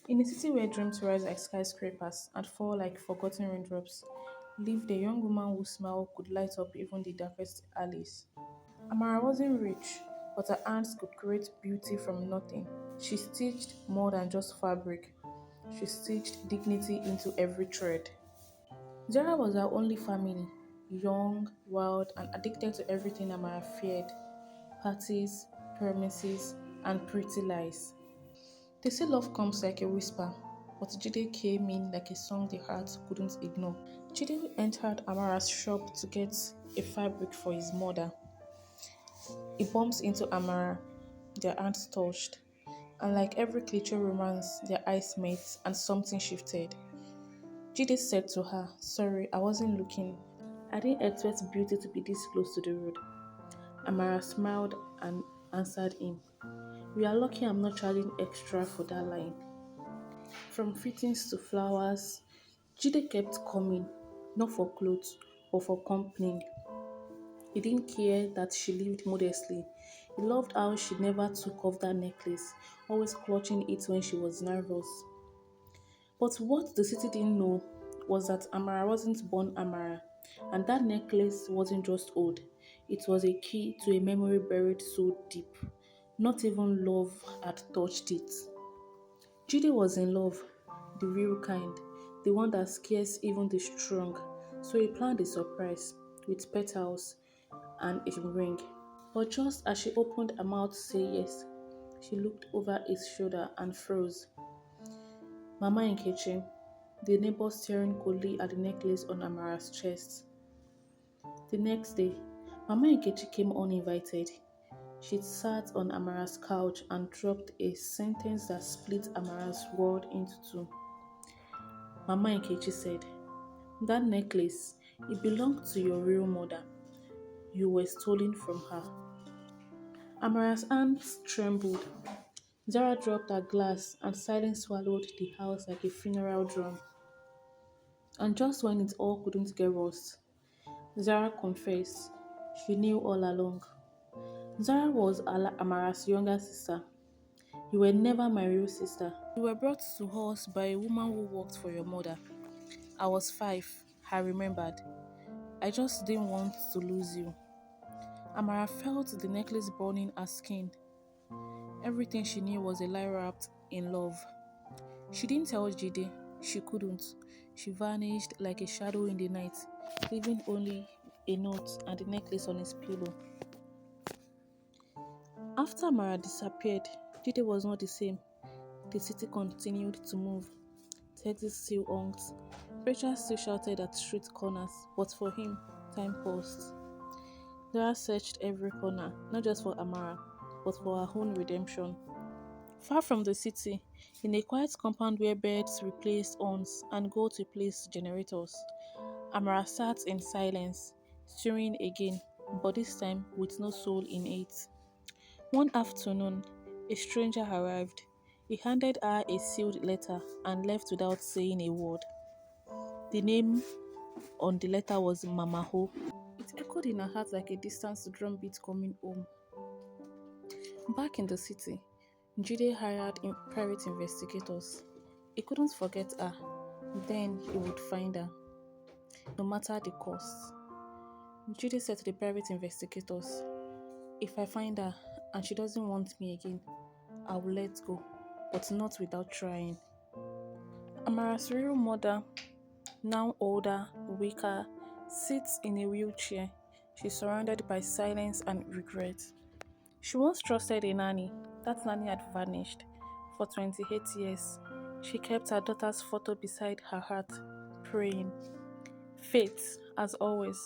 In a city where dreams rise like skyscrapers and fall like forgotten raindrops, lived a young woman whose smile could light up even the darkest alleys. Amara wasn't rich, but her hands could create beauty from nothing. She stitched more than just fabric, she stitched dignity into every thread. Zara was our only family, young, wild, and addicted to everything Amara feared: parties, promises, and pretty lies. They say love comes like a whisper, but Jide came in like a song the heart couldn't ignore. Jide entered Amara's shop to get a fabric for his mother. He bumps into Amara, their hands touched, and like every cliche romance, their eyes met and something shifted. Jide said to her, "Sorry, I wasn't looking. I didn't expect beauty to be this close to the road." Amara smiled and answered him, "We are lucky I'm not charging extra for that line." From fittings to flowers, Jide kept coming, not for clothes, but for company. He didn't care that she lived modestly. He loved how she never took off that necklace, always clutching it when she was nervous. But what the city didn't know was that Amara wasn't born Amara, and that necklace wasn't just old. It was a key to a memory buried so deep. Not even love had touched it. Judy was in love, the real kind, the one that scares even the strong. So he planned a surprise with petals and a ring. But just as she opened her mouth to say yes, she looked over his shoulder and froze. Mama Nkechi, the neighbor staring coldly at the necklace on Amara's chest. The next day, Mama Nkechi came uninvited. She sat on Amara's couch and dropped a sentence that split Amara's world into two. Mama Nkechi said, "That necklace, it belonged to your real mother. You were stolen from her." Amara's hands trembled. Zara dropped her glass and silence swallowed the house like a funeral drum. And just when it all couldn't get worse, Zara confessed she knew all along. Zara was Amara's younger sister. "You were never my real sister. You were brought to us by a woman who worked for your mother. I was 5, I remembered. I just didn't want to lose you." Amara felt the necklace burning her skin. Everything she knew was a lie wrapped in love. She didn't tell Jide. She couldn't. She vanished like a shadow in the night, leaving only a note and the necklace on his pillow. After Mara disappeared, Jide was not the same. The city continued to move. Taxis still honked. Preachers still shouted at street corners, but for him, time paused. Zara searched every corner, not just for Amara, but for her own redemption. Far from the city, in a quiet compound where birds replaced horns and goats replaced generators, Amara sat in silence, stirring again, but this time with no soul in it. One afternoon, a stranger arrived. He handed her a sealed letter and left without saying a word. The name on the letter was Mama Hope. It echoed in her heart like a distant drumbeat coming home. Back in the city, Jide hired private investigators. He couldn't forget her. Then he would find her, no matter the cost. Jide said to the private investigators, "If I find her and she doesn't want me again, I will let go, but not without trying." Amara's real mother, now older, weaker, sits in a wheelchair. She's surrounded by silence and regret. She once trusted a nanny. That nanny had vanished. For 28 years, she kept her daughter's photo beside her heart, praying. Fate, as always,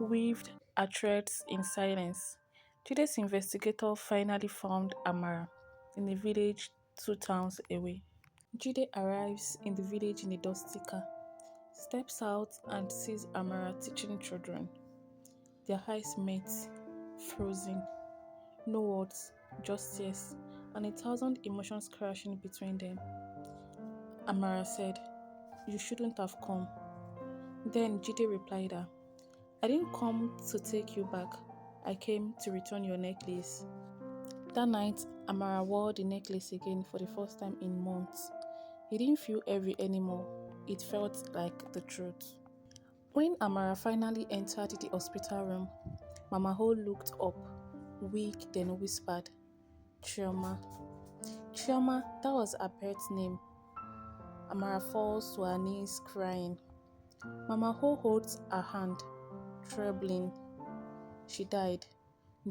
weaved her threads in silence. Today's investigator finally found Amara in a village 2 towns away. Jide arrives in the village in a dusty car, steps out and sees Amara teaching children. Their eyes meet, frozen. No words, just tears, and 1,000 emotions crashing between them. Amara said, "You shouldn't have come." Then Jide replied her, "I didn't come to take you back. I came to return your necklace." That night, Amara wore the necklace again for the first time in months. It didn't feel heavy anymore. It felt like the truth. When Amara finally entered the hospital room, Mama Ho looked up, weak, then whispered, Chioma. Chioma, that was her birth name. Amara falls to her knees crying. Mama Ho holds her hand, trembling. She died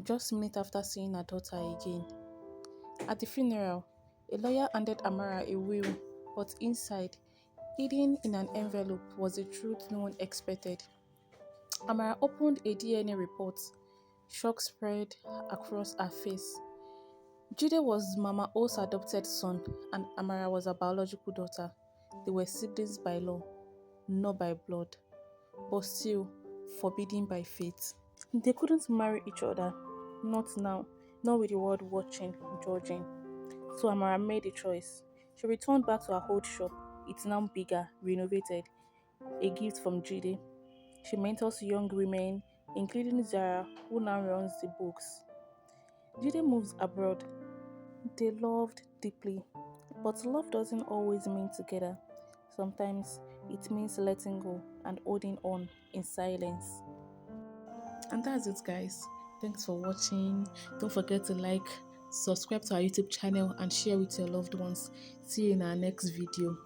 just minutes after seeing her daughter again. At the funeral, a lawyer handed Amara a will, but inside, hidden in an envelope, was the truth no one expected. Amara opened a DNA report. Shock spread across her face. Jide was Mama O's adopted son, and Amara was her biological daughter. They were siblings by law, not by blood, but still forbidden by fate. They couldn't marry each other, not now, not with the world watching, judging. So Amara made a choice. She returned back to her old shop. It's now bigger, renovated, a gift from Jide. She mentors young women, including Zara, who now runs the books. Jide moves abroad. They loved deeply, but love doesn't always mean together. Sometimes it means letting go and holding on in silence. And that's it, guys. Thanks for watching. Don't forget to like, subscribe to our YouTube channel, and share with your loved ones. See you in our next video.